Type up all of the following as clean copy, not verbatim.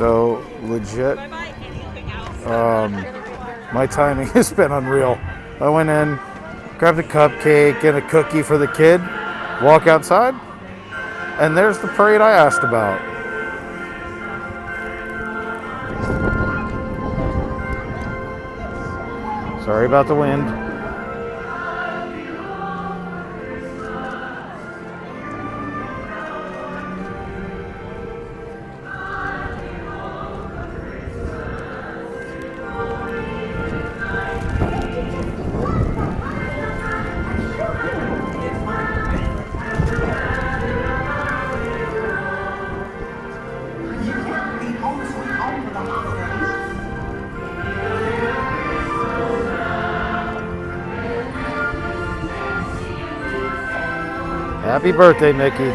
So legit, my timing has been unreal. I went in, grabbed a cupcake and a cookie for the kid, walk outside, and there's the parade I asked about. Sorry about the wind. Happy birthday, Mickey.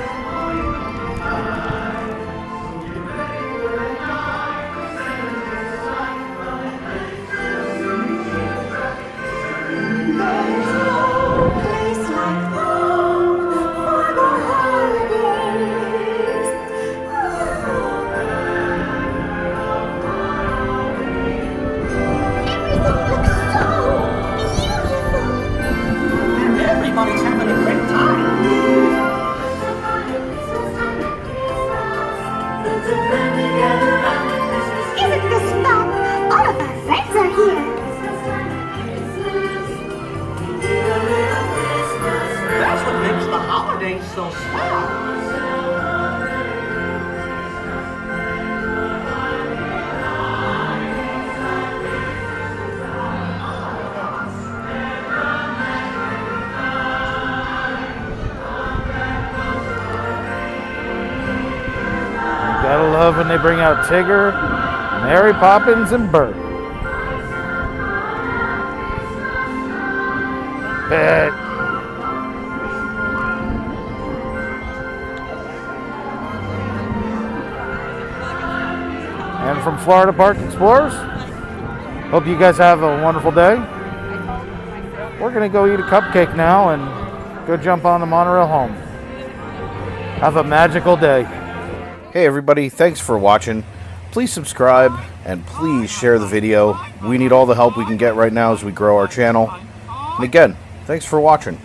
Everybody's having a great time. Isn't this fun? All of our friends are here. That's what makes the holidays so special. Gotta love when they bring out Tigger, Mary Poppins, and Bert. Bet. And from Florida Park Explorers, hope you guys have a wonderful day. We're gonna go eat a cupcake now and go jump on the monorail home. Have a magical day. Hey everybody, thanks for watching. Please subscribe and please share the video. We need all the help we can get right now as we grow our channel. And again, thanks for watching.